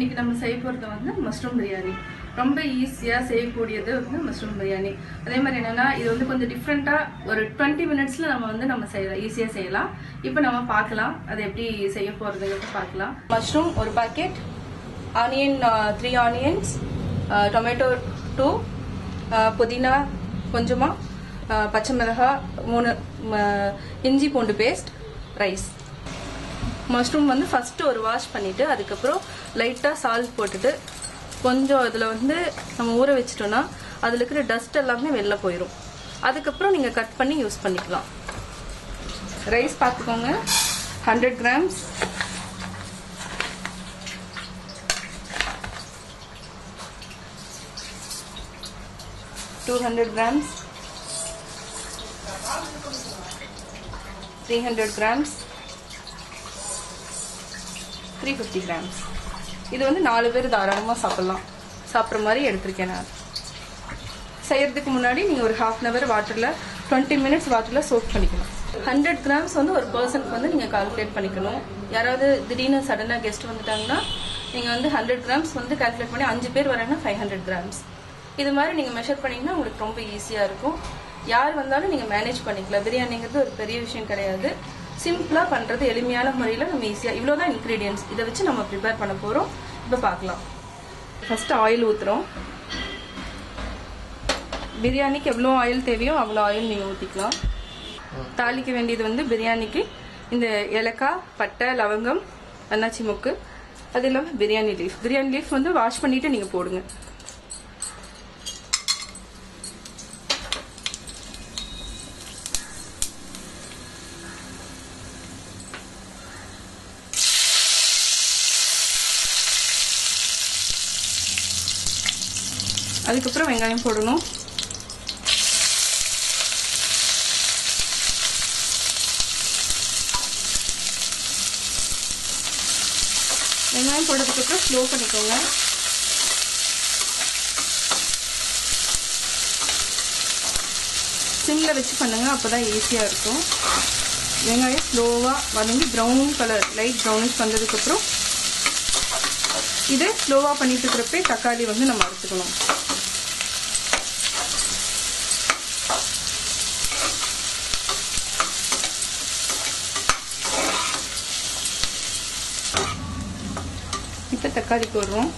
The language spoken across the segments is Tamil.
இன்னைக்கு நம்ம செய்ய போறது வந்து மஷ்ரூம் பிரியாணி. ரொம்ப ஈஸியா செய்யக்கூடியது வந்து மஷ்ரூம் பிரியாணி. அதே மாதிரி என்னன்னா இது வந்து கொஞ்சம் டிஃப்ரெண்டா ஒரு 20 மினிட்ஸ்ல நம்ம செய்யலாம், ஈஸியா செய்யலாம். இப்போ நம்ம பார்க்கலாம் அது எப்படி செய்ய போறதுன்னு பார்க்கலாம். மஷ்ரூம் ஒரு பாக்கெட், ஆனியன் 3 ஆனியன்ஸ், டொமேட்டோ 2, புதினா கொஞ்சமா, பச்சை மிளகாய் 3, இஞ்சி பூண்டு பேஸ்ட், ரைஸ். மஷ்ரூம் வந்து ஃபர்ஸ்ட் ஒரு வாஷ் பண்ணிட்டு அதுக்கப்புறம் லைட்டா சால்ட் போட்டுட்டு கொஞ்சம் அதில் வந்து நம்ம ஊற வச்சிட்டோம்னா அதில் இருக்கிற டஸ்ட் எல்லாமே வெளில போயிடும். அதுக்கப்புறம் நீங்கள் கட் பண்ணி யூஸ் பண்ணிக்கலாம். ரைஸ் பார்த்துக்கோங்க, 100 கிராம்ஸ். $200 grams, 300 grams, 350 grams. இது வந்து 4 பேர் தாராளமாக சாப்பிட்ற மாதிரி எடுத்திருக்கேன் நான். செய்யறதுக்கு முன்னாடி நீங்கள் ஒரு ½ hour வாட்டரில் 20 மினிட்ஸ் வாட்டரில் சோக் பண்ணிக்கணும். 100 கிராம்ஸ் வந்து ஒரு பர்சனுக்கு வந்து நீங்கள் கால்குலேட் பண்ணிக்கணும். யாராவது திடீர்னு சடனாக கெஸ்ட் வந்துட்டாங்கன்னா நீங்கள் வந்து 100 கிராம்ஸ் வந்து கால்குலேட் பண்ணி 5 பேர் வரேன்னா 500 கிராம்ஸ். இது மாதிரி நீங்கள் மெஷர் பண்ணிங்கன்னா உங்களுக்கு ரொம்ப ஈஸியாக இருக்கும். யார் வந்தாலும் நீங்கள் மேனேஜ் பண்ணிக்கலாம். பிரியாணிங்கிறது ஒரு பெரிய விஷயம் கிடையாது. சிம்பிளாக பண்ணுறது, எளிமையான முறையில் நம்ம ஈஸியாக. இவ்வளோதான் இன்க்ரீடியன்ஸ். இதை வச்சு நம்ம ப்ரிப்பேர் பண்ண போகிறோம். இப்போ பார்க்கலாம். ஃபஸ்ட்டு ஆயில் ஊற்றுறோம். பிரியாணிக்கு எவ்வளோ ஆயில் தேவையோ அவ்வளோ ஆயில் நீங்கள் ஊற்றிக்கலாம். தாளிக்க வேண்டியது வந்து பிரியாணிக்கு இந்த ஏலக்காய், பட்டை, லவங்கம், அன்னாச்சி மொக்கு, அது இல்லாமல் பிரியாணி லீஃப். பிரியாணி லீஃப் வந்து வாஷ் பண்ணிவிட்டு நீங்கள் போடுங்க. அதுக்கப்புறம் வெங்காயம் போடணும். வெங்காயம் போட்டதுக்கப்புறம் ஸ்லோ பண்ணிக்கோங்க. சிம்மில் வச்சு பண்ணுங்க, அப்போதான் ஈஸியாக இருக்கும். வெங்காயம் ஸ்லோவாக வதங்கி ப்ரௌன் கலர், லைட் ப்ரௌனிஷ் வந்ததுக்கப்புறம் இதை ஸ்லோவாக பண்ணிட்டு இருக்கிறப்பே தக்காளி வந்து நம்ம அரைச்சிக்கணும். இப்போ தக்காளி போடுறோம்.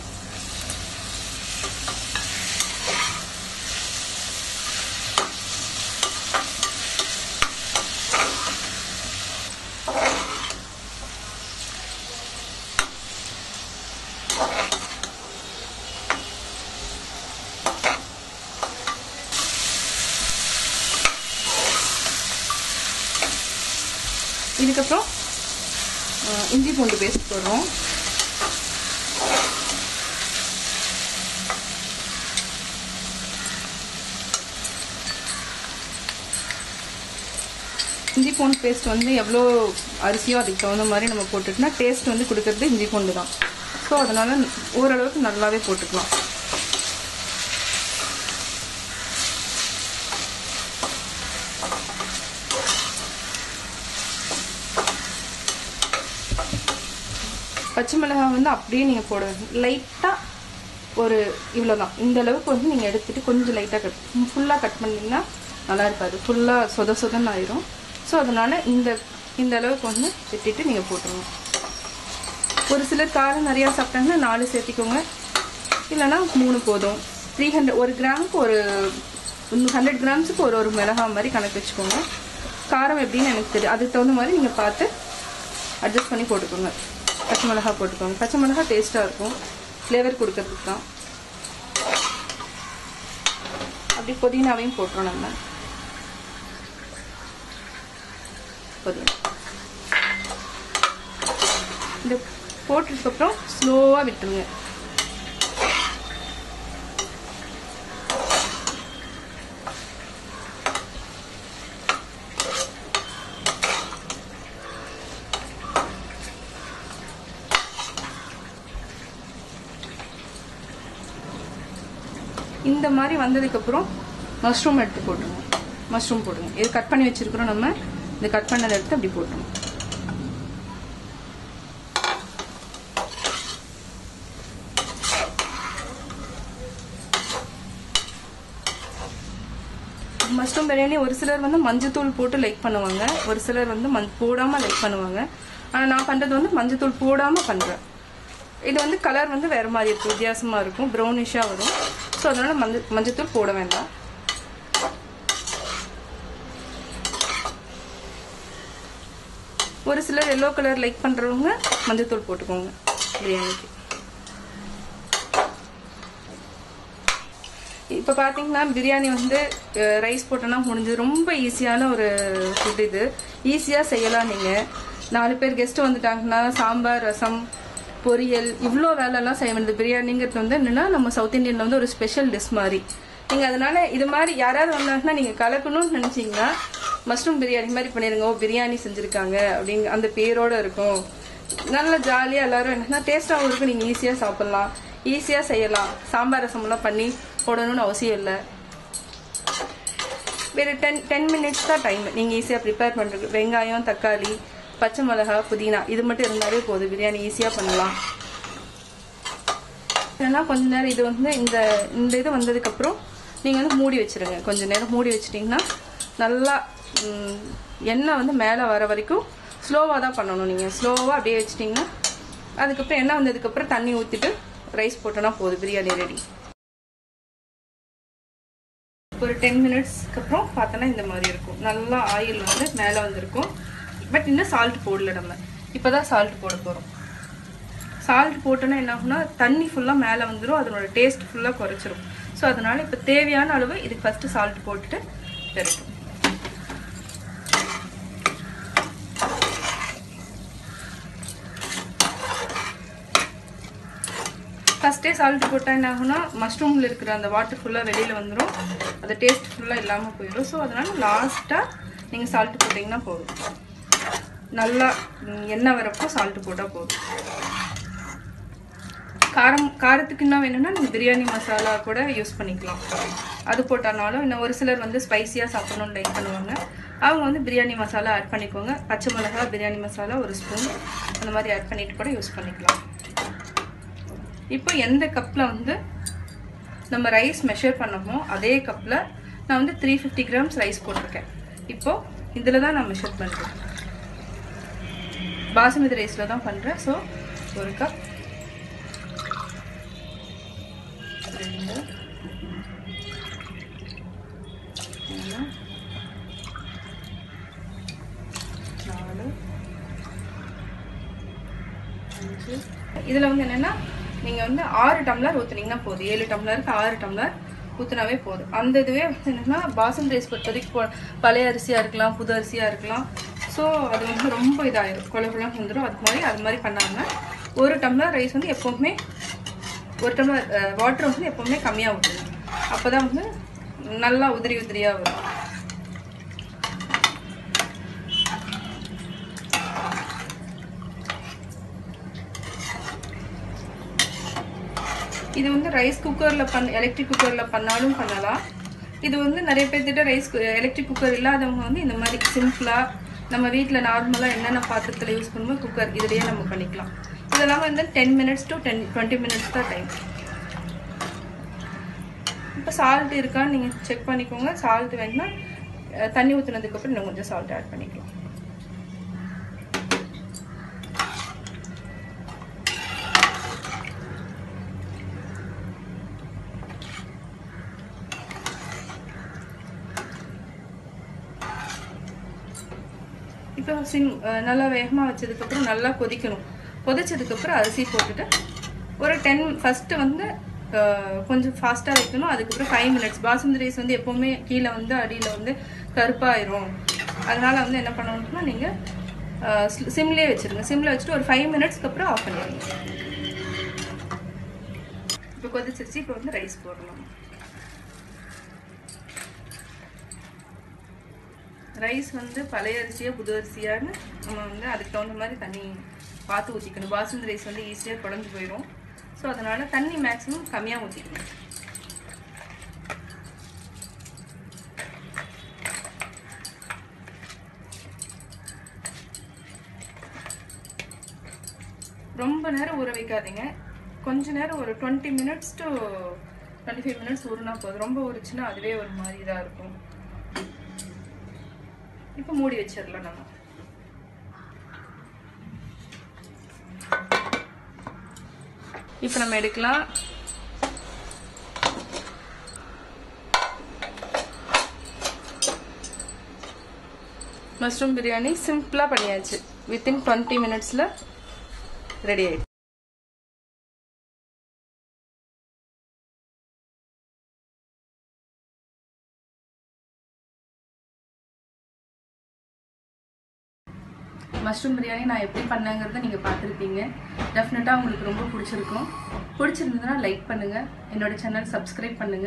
இதுக்கப்புறம் இஞ்சி பூண்டு பேஸ்ட் போடுறோம். இஞ்சி பூண்டு பேஸ்ட் வந்து எவ்வளோ அரிசியோ அதுக்கு தகுந்த மாதிரி நம்ம போட்டுட்டோம்னா டேஸ்ட் வந்து கொடுக்கறது இஞ்சி பூண்டு தான். ஸோ அதனால ஓரளவுக்கு நல்லாவே போட்டுக்கலாம். பச்சை மிளகாய் வந்து அப்படியே நீங்கள் போடுவீங்க. லைட்டாக ஒரு இவ்வளோதான், இந்த அளவுக்கு வந்து நீங்கள் எடுத்துகிட்டு கொஞ்சம் லைட்டாக ஃபுல்லாக கட் பண்ணிங்கன்னா நல்லா இருக்காது, ஃபுல்லாக சொதன்னு ஆயிரும். ஸோ அதனால் இந்த அளவுக்கு வந்து வெட்டிட்டு நீங்கள் போட்டுருங்க. ஒரு சிலர் காரம் நிறையா சாப்பிட்டாங்கன்னா 4 சேர்த்திக்கோங்க, இல்லைன்னா 3 போதும். 300 1 கிராமுக்கு ஒரு 100 கிராம்ஸுக்கு ஒரு மிளகாய் மாதிரி கணக்கு வச்சுக்கோங்க. காரம் எப்படின்னு எனக்கு தெரியும், அதுக்கு தகுந்த மாதிரி நீங்கள் பார்த்து அட்ஜஸ்ட் பண்ணி போட்டுக்கோங்க. பச்சை மிளகாய் போட்டுக்கோங்க. பச்சை மிளகாய் டேஸ்ட்டாக இருக்கும், ஃப்ளேவர் கொடுக்கறதுக்கு தான். அப்படி புதினாவையும் போட்டுறோம். நம்ம புதினா இந்த போட்டதுக்கப்புறம் ஸ்லோவாக விட்டுருங்க. இந்த மாதிரி வந்ததுக்கப்புறம் மஷ்ரூம் எடுத்து போட்டுருங்க. மஷ்ரூம் போடுங்க. இது கட் பண்ணி வச்சிருக்கிறோம். நம்ம இந்த கட் பண்ணதை எடுத்து அப்படி போட்டுருங்க. மஷ்ரூம் பிரியாணி ஒரு சிலர் வந்து மஞ்சத்தூள் போட்டு லைக் பண்ணுவாங்க, ஒரு சிலர் வந்து போடாமல் லைக் பண்ணுவாங்க. ஆனால் நான் பண்ணுறது வந்து மஞ்சத்தூள் போடாமல் பண்ணுறேன். இது வந்து கலர் வந்து வேறு மாதிரி இருக்கும், வித்தியாசமாக இருக்கும், ப்ரௌனிஷாக வரும். ஸோ அதனால் மஞ்சத்தூள் போட வேண்டாம். ஒரு சிலர் எல்லோ கலர் லைக் பண்ணுறவங்க மஞ்சத்தூள் போட்டுக்கோங்க பிரியாணிக்கு. இப்போ பார்த்தீங்கன்னா பிரியாணி வந்து ரைஸ் போட்டோன்னா முடிஞ்சது. ரொம்ப ஈஸியான ஒரு ஃபுட் இது, ஈஸியாக செய்யலாம். நீங்கள் 4 பேர் கெஸ்ட்டு வந்துட்டாங்கன்னா சாம்பார், ரசம், பொரியல் இவ்வளோ வேலைலாம் செய்ய வேண்டியது. பிரியாணிங்கிறது வந்து என்னென்னா நம்ம சவுத் இந்தியனில் வந்து ஒரு ஸ்பெஷல் டிஷ் மாதிரி. நீங்கள் அதனால இது மாதிரி யாராவது வந்தாங்கன்னா நீங்கள் கலக்கணும்னு நினச்சிங்கன்னா மஷ்ரூம் பிரியாணி மாதிரி பண்ணிடுங்க. பிரியாணி செஞ்சுருக்காங்க அப்படிங்க அந்த பேரோடு இருக்கும். நல்லா ஜாலியாக எல்லோரும் என்னன்னா டேஸ்ட்டாகவும் இருக்கும், நீங்கள் ஈஸியாக சாப்பிட்லாம், ஈஸியாக செய்யலாம். சாம்பார் ரசம்லாம் பண்ணி போடணும்னு அவசியம் இல்லை. வேறு 10 மினிட்ஸ் தான் டைம். நீங்கள் ஈஸியாக ப்ரிப்பேர் பண்ணுறது. வெங்காயம், தக்காளி, பச்சை மிளகா, புதினா இது மட்டும் இருந்தாலே போதும், பிரியாணி ஈஸியாக பண்ணலாம். ஏன்னா கொஞ்ச நேரம் இது வந்து இந்த இது வந்ததுக்கப்புறம் நீங்கள் வந்து மூடி வச்சுருங்க. கொஞ்சம் நேரம் மூடி வச்சிட்டிங்கன்னா நல்லா எண்ணெய் வந்து மேலே வர வரைக்கும் ஸ்லோவாக தான் பண்ணணும். நீங்கள் ஸ்லோவாக அப்படியே வச்சிட்டிங்கன்னா அதுக்கப்புறம் எண்ணெய் வந்ததுக்கப்புறம் தண்ணி ஊற்றிட்டு ரைஸ் போட்டோன்னா போதும், பிரியாணி ரெடி. ஒரு 10 மினிட்ஸ்க்கு அப்புறம் பார்த்தோன்னா இந்த மாதிரி இருக்கும். நல்லா ஆயில் வந்து மேலே வந்திருக்கும். பட் இன்னும் சால்ட் போடல, நம்ம இப்போ தான் சால்ட் போட போகிறோம். சால்ட் போட்டோன்னா என்ன ஆகும்னா தண்ணி ஃபுல்லாக மேலே வந்துடும், அதனோட டேஸ்ட் ஃபுல்லாக குறைச்சிரும். ஸோ அதனால் இப்போ தேவையான அளவு இதுக்கு ஃபஸ்ட்டு சால்ட் போட்டுட்டு பெருக்கும். ஃபஸ்ட்டே சால்ட் போட்டால் என்ன ஆகும்னா மஷ்ரூமில் இருக்கிற அந்த வாட்டர் ஃபுல்லாக வெளியில் வந்துடும், அந்த டேஸ்ட் ஃபுல்லாக இல்லாமல் போயிடும். ஸோ அதனால் லாஸ்ட்டாக நீங்கள் சால்ட் போட்டிங்கன்னா போதும். நல்லா எண்ணெய் வரப்போ சால்ட் போட்டால் போதும். காரத்துக்கு என்ன வேணும்னா நீங்கள் பிரியாணி மசாலா கூட யூஸ் பண்ணிக்கலாம், அது போட்டாலும். இன்னும் ஒரு சிலர் வந்து ஸ்பைஸியாக சாப்பிடணும்னு லைக் பண்ணுவாங்க, அவங்க வந்து பிரியாணி மசாலா ஆட் பண்ணிக்கோங்க. பச்சை மிளகா, பிரியாணி மசாலா 1 ஸ்பூன் அந்த மாதிரி ஆட் பண்ணிட்டு கூட யூஸ் பண்ணிக்கலாம். இப்போ எந்த கப்பில் வந்து நம்ம ரைஸ் மெஷர் பண்ணமோ அதே கப்பில் நான் வந்து 350 கிராம்ஸ் ரைஸ் போட்டிருக்கேன். இப்போது இதில் தான் நான் மெஷர் பண்ணுறேன். பாசுமதி ரைஸில் தான் பண்ணுறேன். So 1 cup, 2, 3, 4, 5. இதில் வந்து என்னென்னா நீங்கள் வந்து 6 டம்ளர் ஊற்றுனீங்கன்னா போதும். 7 டம்ளருக்கு 6 டம்ளர் ஊற்றினாவே போதும். அந்த இதுவே வந்து என்னென்னா பாசுமதி ரைஸ் பொறுத்தவரைக்கும் பழைய அரிசியாக இருக்கலாம், புது அரிசியாக இருக்கலாம். ஸோ அது வந்து ரொம்ப இதாகிடும், குழம்புலாம் வந்துடும். அது மாதிரி பண்ணாமல் 1 டம்ளர் ரைஸ் வந்து எப்போவுமே 1 டம்ளர் வாட்டர் வந்து எப்போவுமே கம்மியாக ஊற்றணும். அப்போ தான் வந்து நல்லா உதிரியாக வரும். இது வந்து ரைஸ் குக்கரில் எலக்ட்ரிக் குக்கரில் பண்ணாலும் பண்ணலாம். இது வந்து நிறைய பேர்த்திட்ட எலக்ட்ரிக் குக்கர் இல்லாதவங்க வந்து இந்த மாதிரி சிம்பிளாக நம்ம வீட்டில் நார்மலாக என்னென்ன பாத்திரத்தில் யூஸ் பண்ணுவோம் குக்கர் இதுலேயே நம்ம பண்ணிக்கலாம். இதெல்லாம் வந்து 10 மினிட்ஸ் to 20 மினிட்ஸ் தான் டைம். இப்போ சால்ட் இருக்கான்னு நீங்கள் செக் பண்ணிக்கோங்க. சால்ட் வேணுன்னா தண்ணி ஊற்றுனதுக்கப்புறம் இன்னும் கொஞ்சம் சால்ட் ஆட் பண்ணிக்கலாம். இப்போ நல்லா வேகமாக வச்சதுக்கப்புறம் நல்லா கொதிக்கணும். கொதிச்சதுக்கப்புறம் அரிசி போட்டுட்டு ஒரு 10 ஃபஸ்ட்டு வந்து கொஞ்சம் ஃபாஸ்ட்டாக வைக்கணும். அதுக்கப்புறம் 5 மினிட்ஸ். பாசுமதி ரைஸ் வந்து எப்போவுமே கீழே வந்து அடியில் வந்து கருப்பாயிரும். அதனால் வந்து என்ன பண்ணணும்னா நீங்கள் சிம்லேயே வச்சுருங்க. சிம்மில் வச்சுட்டு ஒரு 5 மினிட்ஸ்க்கு அப்புறம் ஆஃப் பண்ணிடுங்க. இப்போ கொதிச்சிருச்சு. இப்போ வந்து ரைஸ் போடணும். ரைஸ் வந்து பழைய அரிசியா புது அரிசியான்னு நம்ம வந்து அதுக்கு தகுந்த மாதிரி தண்ணி பார்த்து ஊற்றிக்கணும். பாசுமதி ரைஸ் வந்து ஈஸியாக குழஞ்சு போயிடும். ஸோ அதனால் தண்ணி மேக்ஸிமம் கம்மியாக ஊற்றிக்கணும். ரொம்ப நேரம் ஊற வைக்காதீங்க. கொஞ்ச நேரம் ஒரு 20 மினிட்ஸ் to 25 மினிட்ஸ் ஊறினா போதும். ரொம்ப ஊறிச்சுன்னா அதுவே ஒரு மாதிரி தான் இருக்கும். இப்போ மூடி வச்சிடலாம் நம்ம. இப்போ நம்ம எடுக்கலாம். மஷ்ரூம் பிரியாணி சிம்பிளா பண்ணியாச்சு. வித்தின் 20 மினிட்ஸ்ல ரெடி ஆயிடுச்சு. மஷ்ரூம் பிரியாணி நான் எப்படி பண்ணேங்கிறத நீங்க பார்த்துருப்பீங்க. டெஃபினட்டா உங்களுக்கு ரொம்ப பிடிச்சிருக்கும். பிடிச்சிருந்ததுன்னா லைக் பண்ணுங்க, என்னோட சேனல் சப்ஸ்கிரைப் பண்ணுங்க.